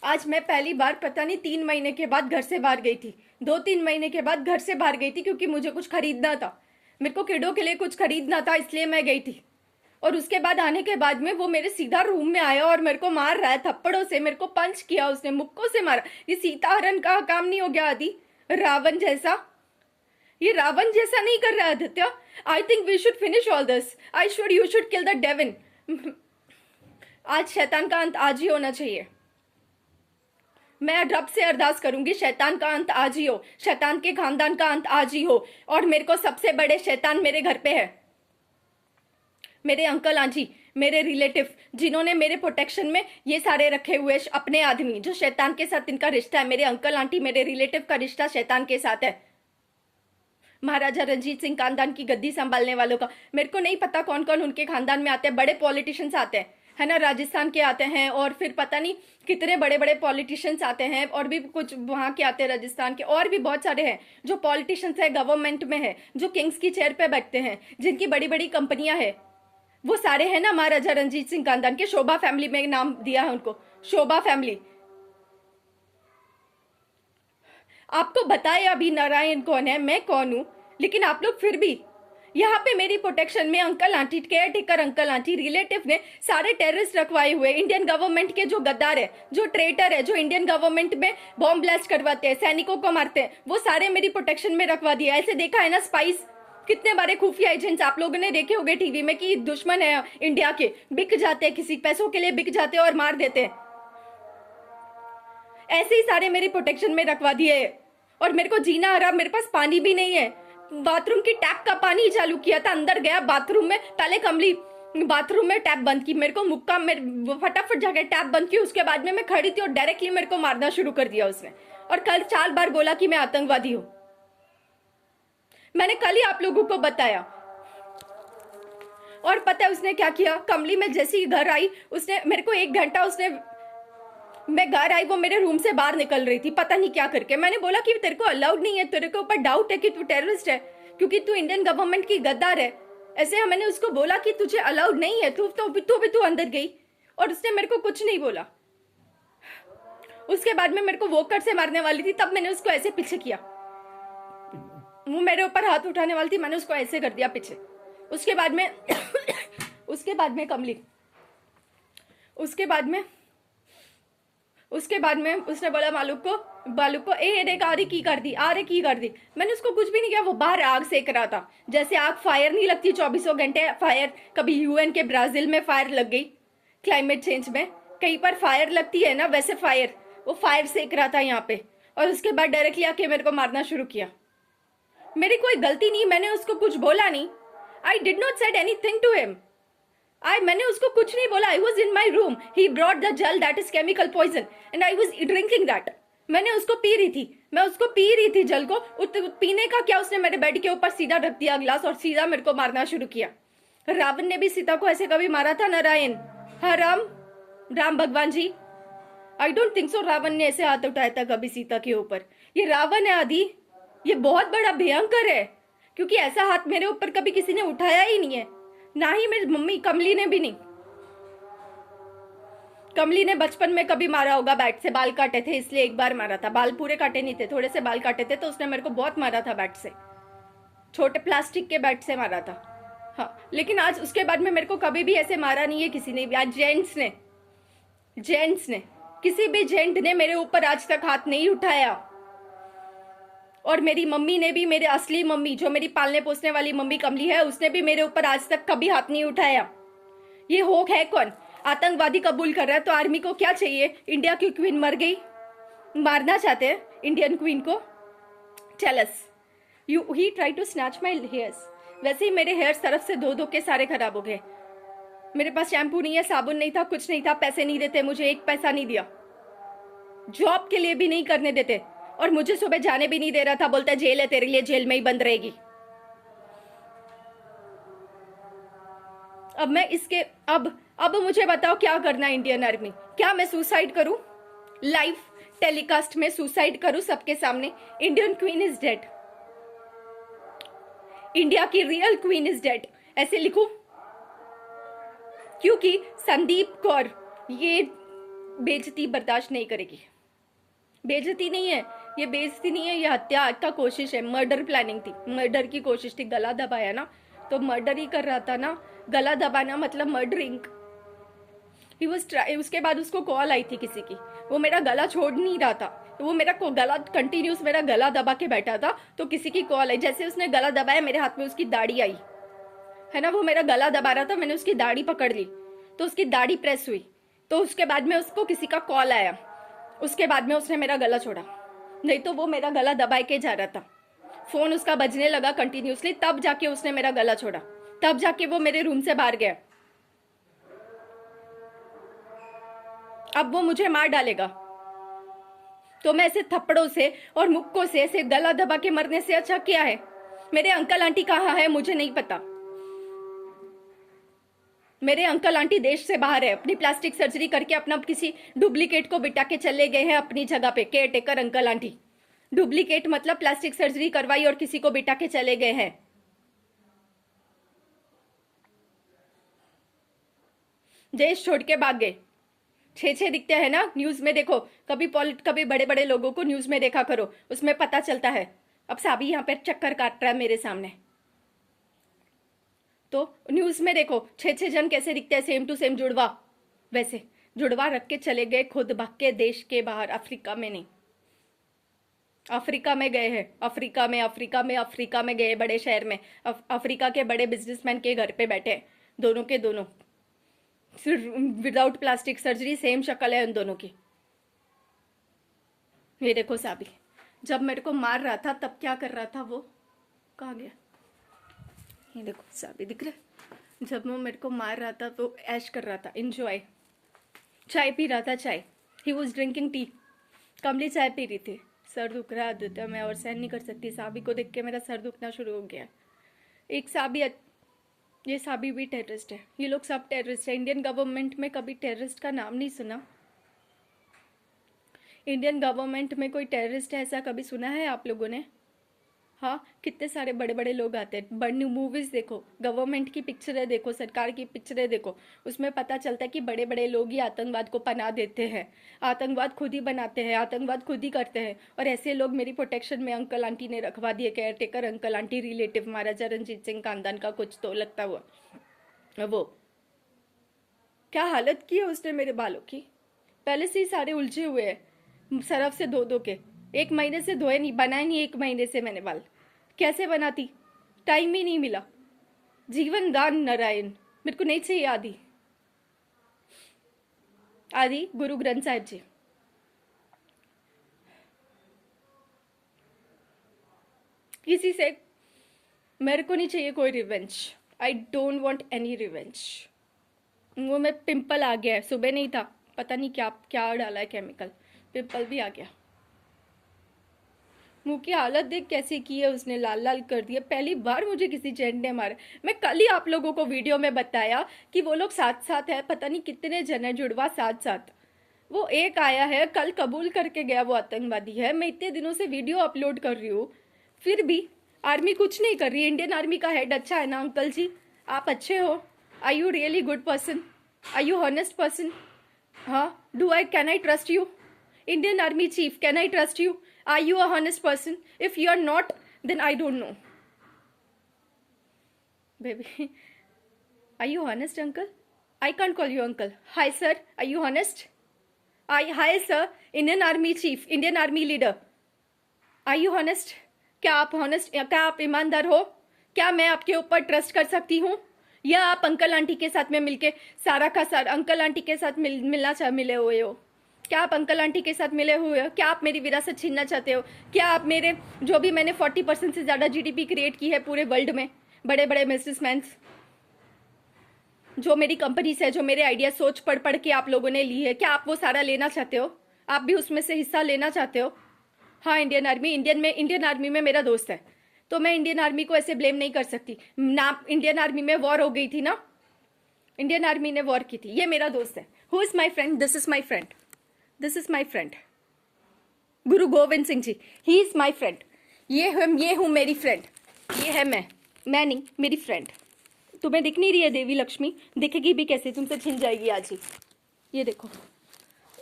आज मैं पहली बार पता नहीं 3 महीने के बाद घर से बाहर गई थी। 2-3 महीने के बाद घर से बाहर गई थी क्योंकि मुझे कुछ खरीदना था। मेरे को किडो के लिए कुछ खरीदना था, इसलिए मैं गई थी। और उसके बाद आने के बाद में वो मेरे सीधा रूम में आया और मेरे को मार रहा है थप्पड़ों से। मेरे को पंच किया उसने, मुक्कों से मारा। ये सीताहरण का काम नहीं हो गया आदि? रावण जैसा, ये रावण जैसा नहीं कर रहा है Aditya. I think we should finish all this. You should kill the devil. आज शैतान का अंत आज ही होना चाहिए। मैं रब से अरदास करूंगी, शैतान का अंत आज ही हो, शैतान के खानदान का अंत आज ही हो। और मेरे को सबसे बड़े शैतान मेरे घर पे है, मेरे अंकल आंटी, मेरे रिलेटिव, जिन्होंने मेरे प्रोटेक्शन में ये सारे रखे हुए अपने आदमी, जो शैतान के साथ इनका रिश्ता है। मेरे अंकल आंटी, मेरे रिलेटिव का रिश्ता शैतान के साथ है। महाराजा रंजीत सिंह खानदान की गद्दी संभालने वालों का मेरे को नहीं पता कौन कौन उनके खानदान में आते हैं। बड़े पॉलिटिशियंस आते हैं, है ना, राजस्थान के आते हैं, और फिर पता नहीं कितने बड़े बड़े पॉलिटिशियंस आते हैं, और भी कुछ वहां के आते हैं राजस्थान के, और भी बहुत सारे हैं जो पॉलिटिशियंस है, गवर्नमेंट में है, जो किंग्स की चेयर पे बैठते हैं, जिनकी बड़ी बड़ी कंपनियां हैं। वो सारे हैं ना महाराजा रंजीत सिंह खानदान के। शोभा फैमिली में नाम दिया है उनको, शोभा फैमिली। आपको बताया अभी नारायण कौन है, मैं कौन हूं, लेकिन आप लोग फिर भी यहाँ पे मेरी प्रोटेक्शन में uncle aunty, care taker uncle aunty, relative ने सारे टेररिस्ट रखवाए हुए, इंडियन गवर्नमेंट के जो गद्दार है, जो ट्रेटर है, जो इंडियन गवर्नमेंट में बॉम्ब ब्लास्ट करवाते हैं, सैनिकों को मारते हैं, वो सारे मेरी प्रोटेक्शन में रखवा दिया। ऐसे देखा है ना स्पाइस, कितने बारे खुफिया एजेंट्स आप लोगों ने देखे होंगे टीवी में कि दुश्मन है इंडिया के, बिक जाते हैं, किसी पैसों के लिए बिक जाते हैं और मार देते हैं। ऐसे ही सारे मेरी प्रोटेक्शन में रखवा दिए। और मेरे को जीना हराम, मेरे पास पानी भी नहीं है। बाथरूम की टैप का पानी चालू किया था, अंदर गया बाथरूम में, पहले कमली बाथरूम में टैप बंद की, मेरे को मुक्का, मेरे फटाफट जाके टैप बंद की। उसके बाद में मैं खड़ी थी और डायरेक्टली मेरे को मारना शुरू कर दिया उसने। और कल 4 बार बोला कि मैं आतंकवादी हूं। मैंने कल ही आप लोगों को बताया। और पता है उसने क्या किया? कमली में जैसे ही घर आई, उसने मेरे को 1 घंटा, उसने, मैं घर आई, वो मेरे रूम से बाहर निकल रही थी पता नहीं क्या करके। मैंने बोला कि तेरे को अलाउड नहीं है, तेरे को ऊपर डाउट है कि तू टेररिस्ट है, क्योंकि तू इंडियन गवर्नमेंट की गद्दार है। ऐसे मैंने उसको बोला कि तुझे अलाउड नहीं है, तू अंदर गई। और उसने मेरे को कुछ नहीं बोला। उसके बाद में मेरे को वोकर से मारने वाली थी, तब मैंने उसको ऐसे पीछे किया। वो मेरे ऊपर हाथ उठाने वाली थी, मैंने उसको ऐसे कर दिया पीछे। उसके बाद में कमली, उसके बाद में उसने बोला मालूक को ए रे आरे की कर दी। मैंने उसको कुछ भी नहीं किया। वो बाहर आग सेक रहा था, जैसे आग फायर नहीं लगती 24 घंटे फायर। कभी यूएन के ब्राजील में फायर लग गई, क्लाइमेट चेंज में कहीं पर फायर लगती है ना, वैसे फायर, वो फायर सेक रहा था यहाँ पे। और उसके बाद डायरेक्टली आके मेरे को मारना शुरू किया। मेरी कोई गलती नहीं, मैंने उसको कुछ बोला नहीं। I did not said anything to him. मैंने उसको कुछ नहीं बोला। I was in my room, he brought the जल that is chemical poison and I was drinking that. मैंने उसको पी रही थी, मैं उसको पी रही थी जल को। पीने का क्या, उसने मेरे बेड के ऊपर सीधा रख दिया ग्लास और सीधा मेरे को मारना शुरू किया। रावण ने भी सीता को ऐसे कभी मारा था? नारायण, हाँ राम भगवान ji, I don't think so Ravan ने ऐसे हाथ उठाया था कभी सीता के ऊपर। ये रावण है आदि, ये बहुत बड़ा भयंकर है, क्योंकि ऐसा हाथ मेरे ऊपर कभी किसी ने उठाया ही नहीं है, ना ही मेरी मम्मी कमली ने भी नहीं। कमली ने बचपन में कभी मारा होगा बैट से, बाल काटे थे इसलिए 1 बार मारा था। बाल पूरे काटे नहीं थे, थोड़े से बाल काटे थे, तो उसने मेरे को बहुत मारा था बैट से, छोटे प्लास्टिक के बैट से मारा था। हाँ, लेकिन आज उसके बाद में मेरे को कभी भी ऐसे मारा नहीं है किसी ने भी। आज जेंट्स ने किसी भी जेंट ने मेरे ऊपर आज तक हाथ नहीं उठाया। और मेरी मम्मी ने भी, मेरे असली मम्मी, जो मेरी पालने पोसने वाली मम्मी कमली है, उसने भी मेरे ऊपर आज तक कभी हाथ नहीं उठाया। ये होक है कौन? आतंकवादी कबूल कर रहा है, तो आर्मी को क्या चाहिए? इंडिया की क्वीन मर गई, मारना चाहते हैं इंडियन क्वीन को। Tell us, he try to snatch my hairs. वैसे ही मेरे हेयर्स तरफ से धो के सारे खराब हो गए। मेरे पास शैम्पू नहीं है, साबुन नहीं था, कुछ नहीं था, पैसे नहीं देते मुझे, 1 पैसा नहीं दिया, जॉब के लिए भी नहीं करने देते, और मुझे सुबह जाने भी नहीं दे रहा था। बोलता जेल है तेरे लिए, जेल में ही बंद रहेगी। अब मैं इसके अब मुझे बताओ क्या करना है इंडियन आर्मी? क्या मैं सुसाइड करूं? लाइव टेलीकास्ट में सुसाइड करूं सबके सामने? Indian queen is dead, India की रियल क्वीन इज डेड, ऐसे लिखूं? क्योंकि संदीप कौर, ये बेइज्जती बर्दाश्त नहीं करेगी। बेइज्जती नहीं है ये, बेइज्जती नहीं है ये, हत्या का कोशिश है, मर्डर प्लानिंग थी, मर्डर की कोशिश थी। गला दबाया ना तो मर्डर ही कर रहा था ना, गला दबाना मतलब मर्डरिंग। He was try. उसके बाद उसको कॉल आई थी किसी की, वो मेरा गला छोड़ नहीं रहा था, वो मेरा गला कंटिन्यूस मेरा गला दबा के बैठा था, तो किसी की कॉल आई, जैसे उसने गला दबाया मेरे हाथ में उसकी दाढ़ी आई है ना, वो मेरा गला दबा रहा था, मैंने उसकी दाढ़ी पकड़ ली तो उसकी दाढ़ी प्रेस हुई, तो उसके बाद में उसको किसी का कॉल आया, उसके बाद में उसने मेरा गला छोड़ा, नहीं तो वो मेरा गला दबाए के जा रहा था। फोन उसका बजने लगा कंटिन्यूसली, तब जाके उसने मेरा गला छोड़ा, तब जाके वो मेरे रूम से बाहर गया। अब वो मुझे मार डालेगा, तो मैं ऐसे थप्पड़ों से और मुक्कों से ऐसे गला दबा के मरने से अच्छा क्या है। मेरे अंकल आंटी कहाँ है मुझे नहीं पता, मेरे अंकल आंटी देश से बाहर है, अपनी प्लास्टिक सर्जरी करके अपना किसी डुप्लीकेट को बिठा के चले गए हैं अपनी जगह पे, care taker uncle aunty. Duplicate मतलब प्लास्टिक सर्जरी करवाई और किसी को बिठा के चले गए हैं। देश छोड़ के भाग गए। छे दिखते हैं ना न्यूज में, देखो कभी बड़े बड़े लोगों को न्यूज में देखा करो, उसमें पता चलता है। अब साबी यहाँ पे चक्कर काट रहा है मेरे सामने, तो न्यूज में देखो छे जन कैसे दिखते हैं, सेम टू सेम जुड़वा, वैसे जुड़वा रख के चले गए खुद भाग के देश के बाहर, अफ्रीका में नहीं, अफ्रीका में गए हैं, अफ्रीका में गए, बड़े शहर में, अफ्रीका के बड़े बिजनेसमैन के घर पे बैठे, दोनों के दोनों विदाउट प्लास्टिक सर्जरी, सेम शक्ल है उन दोनों की। ये देखो साबी जब मेरे को मार रहा था तब क्या कर रहा था, वो कहाँ गया, ये देखो साबी दिख रहा है, जब वो मेरे को मार रहा था तो ऐश कर रहा था, इंजॉय, चाय पी रहा था, चाय, ही वॉज ड्रिंकिंग टी, कमली चाय पी रही थी। सर दुख रहा है मैं और सहन नहीं कर सकती, साबी को देख के मेरा सर दुखना शुरू हो गया। एक साबी, ये साबी भी टेररिस्ट है, ये लोग सब टेररिस्ट है। इंडियन गवर्नमेंट में कभी टेररिस्ट का नाम नहीं सुना, इंडियन गवर्नमेंट में कोई टेररिस्ट है ऐसा कभी सुना है आप लोगों ने? हाँ, कितने सारे बड़े बड़े लोग आते हैं, बड़ी मूवीज देखो, गवर्नमेंट की पिक्चरें देखो, सरकार की पिक्चरें देखो, उसमें पता चलता है कि बड़े बड़े लोग ही आतंकवाद को पनाह देते हैं, आतंकवाद खुद ही बनाते हैं, आतंकवाद खुद ही करते हैं। और ऐसे लोग मेरी प्रोटेक्शन में अंकल आंटी ने रखवा दिए, caretaker uncle aunty, relative Maharaja Ranjit Singh खानदान का कुछ तो लगता हुआ। वो क्या हालत की है उसने मेरे बालों की, पहले से ही सारे उलझे हुए हैं सरफ से धो के, 1 महीने से धोए नहीं, बनाए नहीं 1 महीने से मैंने बाल, कैसे बनाती, टाइम ही नहीं मिला। जीवन दान नारायण, मेरे को नहीं चाहिए आदि, आदि गुरु ग्रंथ साहिब जी। किसी से मेरे को नहीं चाहिए कोई revenge, I don't want any revenge. वो में पिंपल आ गया है, सुबह नहीं था, पता नहीं क्या क्या डाला है केमिकल, पिंपल भी आ गया। मुंह की हालत देख कैसे की है उसने, लाल लाल कर दिया, पहली बार मुझे किसी जेंट ने मारा। मैं कल ही आप लोगों को वीडियो में बताया कि वो लोग साथ साथ है, पता नहीं कितने जन है जुड़वा साथ साथ, वो एक आया है कल कबूल करके गया वो आतंकवादी है। मैं इतने दिनों से वीडियो अपलोड कर रही हूँ, फिर भी आर्मी कुछ नहीं कर रही। इंडियन आर्मी का हेड अच्छा है ना अंकल जी, आप अच्छे हो, are you really good person, are you honest person, हाँ, can I trust you, Indian Army Chief, can I trust you? Are you a honest person? If you are not, then I don't know. Baby, are you honest, uncle? I can't call you uncle. Hi, sir. Are you honest? Hi, sir. Indian Army Chief, Indian Army Leader. Are you honest? क्या आप honest, क्या आप ईमानदार हो? क्या मैं आपके ऊपर ट्रस्ट कर सकती हूँ? या आप अंकल आंटी के साथ में मिलके सारा का सारा अंकल आंटी के साथ मिले हुए हो? क्या आप अंकल आंटी के साथ मिले हुए हो? क्या आप मेरी विरासत छीनना चाहते हो? क्या आप मेरे जो भी मैंने 40% से ज़्यादा जीडीपी क्रिएट की है पूरे वर्ल्ड में, बड़े बड़े बिजनेसमैन, जो मेरी कंपनीज है, जो मेरे आइडिया सोच पढ़ के आप लोगों ने ली है, क्या आप वो सारा लेना चाहते हो? आप भी उसमें से हिस्सा लेना चाहते हो? हाँ, इंडियन आर्मी में मेरा दोस्त है, तो मैं इंडियन आर्मी को ऐसे ब्लेम नहीं कर सकती ना। इंडियन आर्मी में वॉर हो गई थी ना, इंडियन आर्मी ने वॉर की थी, ये मेरा दोस्त है। Who is my friend? This is my friend, this is my friend Guru Govind Singh ji, he is my friend. ये हूँ मेरी फ्रेंड, ये है मैं नहीं, मेरी फ्रेंड। तुम्हें दिख नहीं रही है देवी लक्ष्मी? दिखेगी भी कैसे, तुमसे छिन जाएगी आज ही। ये देखो,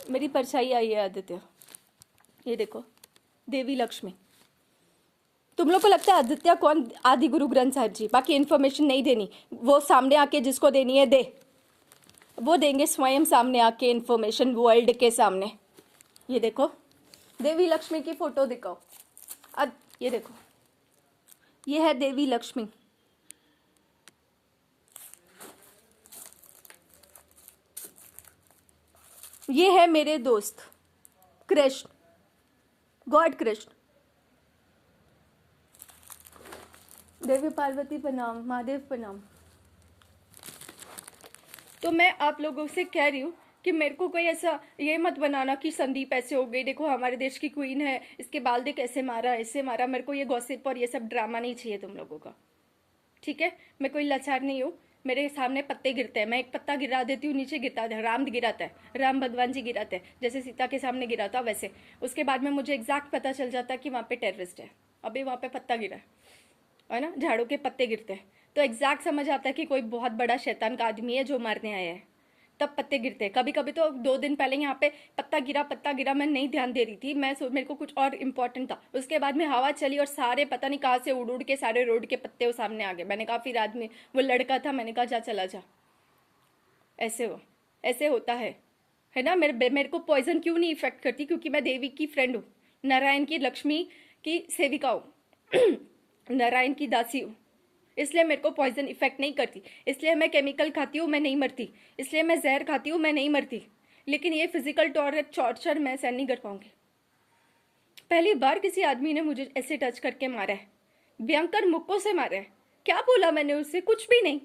मेरी परछाई आई है आदित्य, ये देखो, देवी लक्ष्मी। तुम लोग को लगता है आदित्य कौन? आदि गुरु ग्रंथ साहिब जी। बाकी इन्फॉर्मेशन नहीं देनी, वो सामने आके जिसको देनी है दे, वो देंगे स्वयं सामने आके इन्फॉर्मेशन वर्ल्ड के सामने। ये देखो, देवी लक्ष्मी की फोटो दिखाओ। अब ये देखो, ये है देवी लक्ष्मी। ये है मेरे दोस्त कृष्ण, गॉड कृष्ण। देवी पार्वती प्रणाम, महादेव प्रणाम। तो मैं आप लोगों से कह रही हूँ कि मेरे को कोई ऐसा ये मत बनाना कि संदीप ऐसे हो गई, देखो हमारे देश की क्वीन है, इसके बाल देख ऐसे मारा ऐसे मारा। मेरे को ये गॉसिप और ये सब ड्रामा नहीं चाहिए तुम लोगों का, ठीक है? मैं कोई लाचार नहीं हूँ, मेरे सामने पत्ते गिरते हैं, मैं एक पत्ता गिरा देती हूँ, नीचे गिरता है, राम गिराता है, राम भगवान जी गिराते हैं, जैसे सीता के सामने गिरा था वैसे। उसके बाद में मुझे एग्जैक्ट पता चल जाता है कि वहाँ पे टेररिस्ट है, अभी वहाँ पे पत्ता गिरा है ना, झाड़ू के पत्ते गिरते हैं, तो एग्जैक्ट समझ आता है कि कोई बहुत बड़ा शैतान का आदमी है जो मारने आया है, तब पत्ते गिरते हैं। कभी कभी तो 2 दिन पहले यहाँ पे पत्ता गिरा, मैं नहीं ध्यान दे रही थी, मेरे को कुछ और इम्पोर्टेंट था। उसके बाद में हवा चली और सारे पता नहीं कहाँ से उड़ उड़ के सारे रोड के पत्ते वो सामने आ गए। मैंने कहा फिर आदमी, वो लड़का था, मैंने कहा जा चला जा। ऐसे होता है ना? मेरे को पॉइजन क्यों नहीं इफेक्ट करती? क्योंकि मैं देवी की फ्रेंड हूँ, नारायण की, लक्ष्मी की सेविका हूँ, नारायण की दासी हूँ, इसलिए मेरे को पॉइजन इफेक्ट नहीं करती। इसलिए मैं केमिकल खाती हूँ, मैं नहीं मरती। इसलिए मैं जहर खाती हूँ, मैं नहीं मरती। लेकिन ये फिजिकल टॉर्चर मैं सहन नहीं कर पाऊंगी। पहली बार किसी आदमी ने मुझे ऐसे टच करके मारा है, भयंकर मुक्कों से मारा है। क्या बोला मैंने उससे? कुछ भी नहीं।